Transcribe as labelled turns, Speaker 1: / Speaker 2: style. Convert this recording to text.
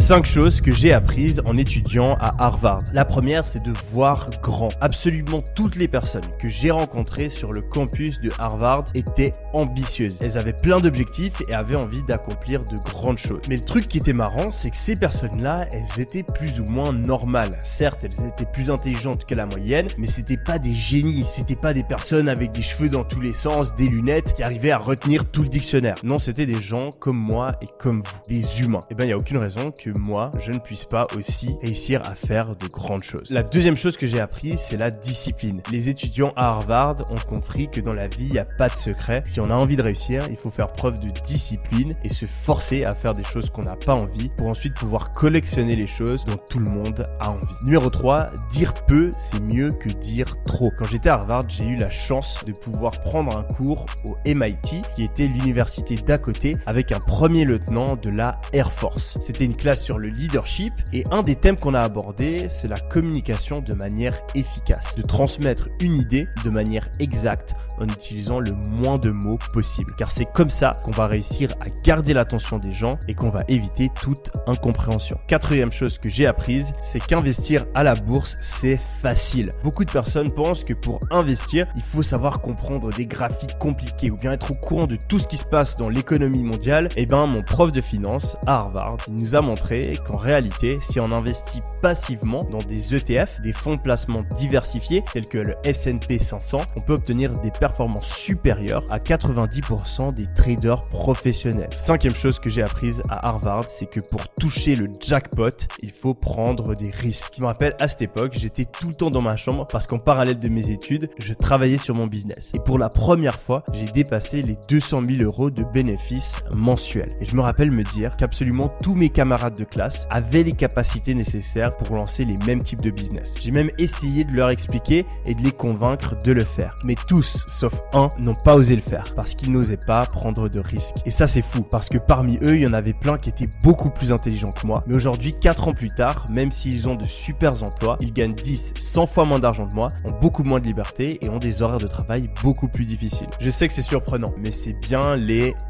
Speaker 1: 5 choses que j'ai apprises en étudiant à Harvard. La première, c'est de voir grand. Absolument toutes les personnes que j'ai rencontrées sur le campus de Harvard étaient ambitieuses. Elles avaient plein d'objectifs et avaient envie d'accomplir de grandes choses. Mais le truc qui était marrant, c'est que ces personnes-là, elles étaient plus ou moins normales. Certes, elles étaient plus intelligentes que la moyenne, mais c'était pas des génies, c'était pas des personnes avec des cheveux dans tous les sens, des lunettes qui arrivaient à retenir tout le dictionnaire. Non, c'était des gens comme moi et comme vous, des humains. Et ben, il y a aucune raison que moi, je ne puisse pas aussi réussir à faire de grandes choses. La deuxième chose que j'ai appris, c'est la discipline. Les étudiants à Harvard ont compris que dans la vie, il n'y a pas de secret. Si on a envie de réussir, il faut faire preuve de discipline et se forcer à faire des choses qu'on n'a pas envie pour ensuite pouvoir collectionner les choses dont tout le monde a envie. Numéro 3, dire peu, c'est mieux que dire trop. Quand j'étais à Harvard, j'ai eu la chance de pouvoir prendre un cours au MIT, qui était l'université d'à côté, avec un premier lieutenant de la Air Force. C'était une classe sur le leadership et un des thèmes qu'on a abordé, c'est la communication de manière efficace, de transmettre une idée de manière exacte en utilisant le moins de mots possible. Car c'est comme ça qu'on va réussir à garder l'attention des gens et qu'on va éviter toute incompréhension. Quatrième chose que j'ai apprise, c'est qu'investir à la bourse, c'est facile. Beaucoup de personnes pensent que pour investir, il faut savoir comprendre des graphiques compliqués ou bien être au courant de tout ce qui se passe dans l'économie mondiale. Et ben, mon prof de finance à Harvard nous a montré qu'en réalité, si on investit passivement dans des ETF, des fonds de placement diversifiés tels que le S&P 500, on peut obtenir des performances supérieures à 90% des traders professionnels. Cinquième chose que j'ai apprise à Harvard, c'est que pour toucher le jackpot, il faut prendre des risques. Je me rappelle, à cette époque, j'étais tout le temps dans ma chambre parce qu'en parallèle de mes études, je travaillais sur mon business. Et pour la première fois, j'ai dépassé les 200 000 € de bénéfices mensuels. Et je me rappelle me dire qu'absolument tous mes camarades de classe avaient les capacités nécessaires pour lancer les mêmes types de business. J'ai même essayé de leur expliquer et de les convaincre de le faire. Mais tous, sauf un, n'ont pas osé le faire parce qu'ils n'osaient pas prendre de risques. Et ça, c'est fou parce que parmi eux, il y en avait plein qui étaient beaucoup plus intelligents que moi. Mais aujourd'hui, 4 ans plus tard, même s'ils ont de super emplois, ils gagnent 10, 100 fois moins d'argent que moi, ont beaucoup moins de liberté et ont des horaires de travail beaucoup plus difficiles. Je sais que c'est surprenant, mais c'est bien les